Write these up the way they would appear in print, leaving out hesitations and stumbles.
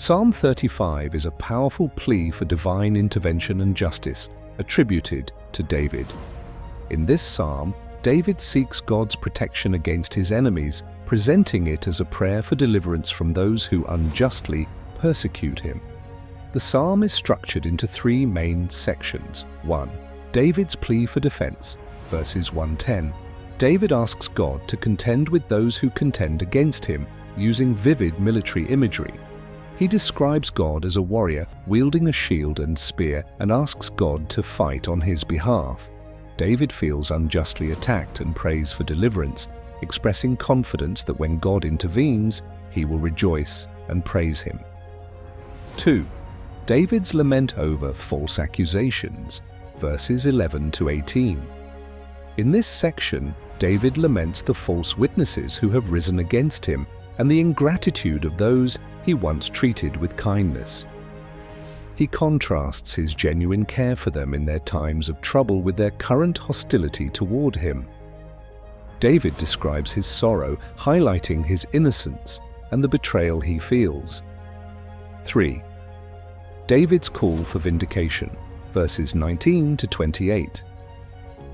Psalm 35 is a powerful plea for divine intervention and justice, attributed to David. In this psalm, David seeks God's protection against his enemies, presenting it as a prayer for deliverance from those who unjustly persecute him. The psalm is structured into three main sections. 1. David's plea for defense, verses 1-10. David asks God to contend with those who contend against him, using vivid military imagery. He describes God as a warrior wielding a shield and spear and asks God to fight on his behalf. David feels unjustly attacked and prays for deliverance, expressing confidence that when God intervenes, he will rejoice and praise him. 2. David's lament over false accusations, verses 11-18. In this section, David laments the false witnesses who have risen against him and the ingratitude of those he once treated with kindness. He contrasts his genuine care for them in their times of trouble with their current hostility toward him. David describes his sorrow, highlighting his innocence and the betrayal he feels. 3. David's call for vindication, verses 19-28.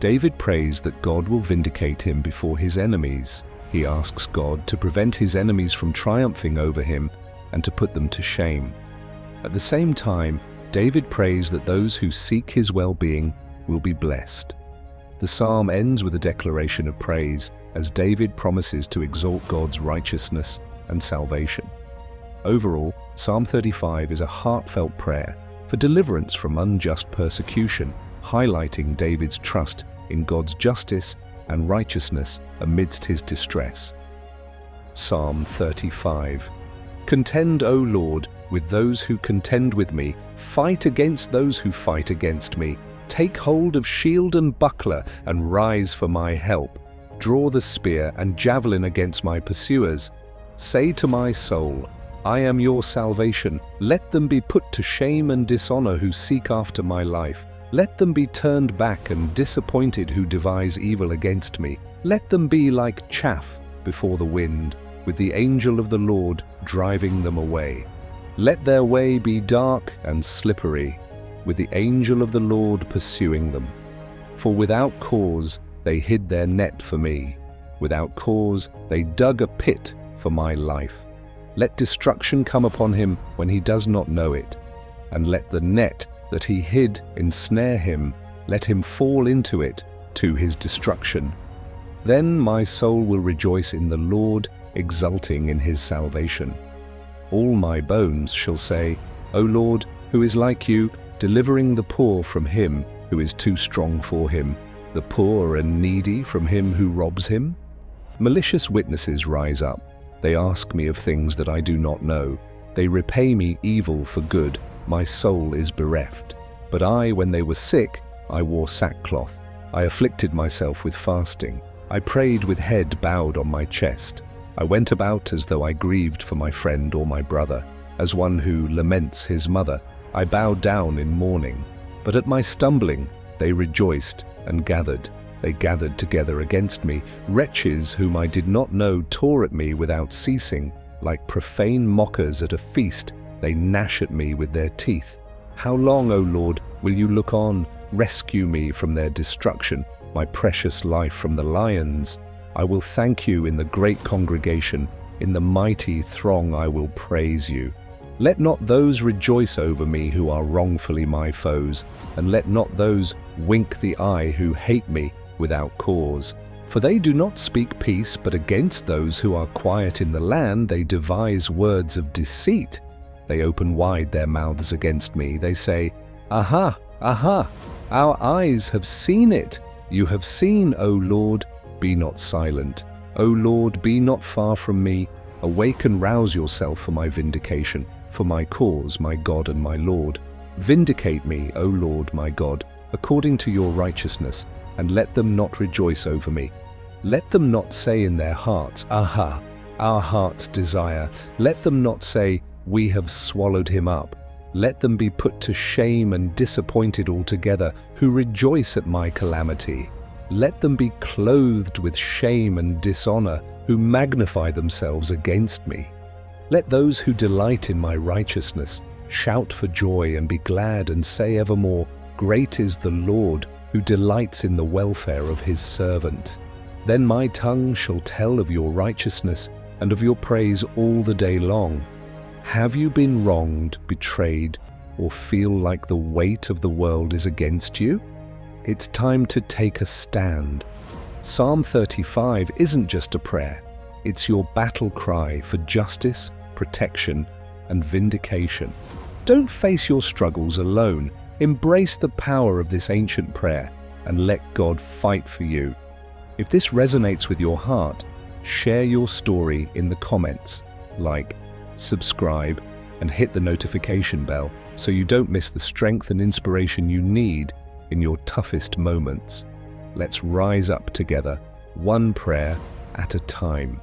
David prays that God will vindicate him before his enemies. He asks God to prevent his enemies from triumphing over him and to put them to shame. At the same time, David prays that those who seek his well-being will be blessed. The psalm ends with a declaration of praise as David promises to exalt God's righteousness and salvation. Overall, Psalm 35 is a heartfelt prayer for deliverance from unjust persecution, highlighting David's trust in God's justice and righteousness amidst his distress. Psalm 35. Contend, O Lord, with those who contend with me. Fight against those who fight against me. Take hold of shield and buckler and rise for my help. Draw the spear and javelin against my pursuers. Say to my soul, I am your salvation. Let them be put to shame and dishonor who seek after my life. Let them be turned back and disappointed who devise evil against me. Let them be like chaff before the wind, with the angel of the Lord driving them away. Let their way be dark and slippery, with the angel of the Lord pursuing them. For without cause they hid their net for me. Without cause they dug a pit for my life. Let destruction come upon him when he does not know it, and let the net that he hid ensnare him. Let him fall into it to his destruction. Then my soul will rejoice in the Lord, exulting in his salvation. All my bones shall say, O Lord, who is like you, delivering the poor from him who is too strong for him, the poor and needy from him who robs him? Malicious witnesses rise up. They ask me of things that I do not know. They repay me evil for good. My soul is bereft. But I, when they were sick, I wore sackcloth. I afflicted myself with fasting. I prayed with head bowed on my chest. I went about as though I grieved for my friend or my brother, as one who laments his mother. I bowed down in mourning. But at my stumbling they rejoiced and gathered. They gathered together against me. Wretches whom I did not know tore at me without ceasing. Like profane mockers at a feast, they gnash at me with their teeth. How long, O Lord, will you look on? Rescue me from their destruction, my precious life from the lions. I will thank you in the great congregation. In the mighty throng I will praise you. Let not those rejoice over me who are wrongfully my foes, and let not those wink the eye who hate me without cause. For they do not speak peace, but against those who are quiet in the land they devise words of deceit. They open wide their mouths against me. They say, Aha, aha, our eyes have seen it. You have seen, O Lord, be not silent. O Lord, be not far from me. Awake and rouse yourself for my vindication, for my cause, my God and my Lord. Vindicate me, O Lord my God, according to your righteousness, and let them not rejoice over me. Let them not say in their hearts, Aha, our heart's desire. Let them not say, We have swallowed him up. Let them be put to shame and disappointed altogether, who rejoice at my calamity. Let them be clothed with shame and dishonor, who magnify themselves against me. Let those who delight in my righteousness shout for joy and be glad and say evermore, "Great is the Lord, who delights in the welfare of his servant." Then my tongue shall tell of your righteousness and of your praise all the day long. Have you been wronged, betrayed, or feel like the weight of the world is against you? It's time to take a stand. Psalm 35 isn't just a prayer. It's your battle cry for justice, protection, and vindication. Don't face your struggles alone. Embrace the power of this ancient prayer and let God fight for you. If this resonates with your heart, share your story in the comments, like, subscribe, and hit the notification bell so you don't miss the strength and inspiration you need in your toughest moments. Let's rise up together, one prayer at a time.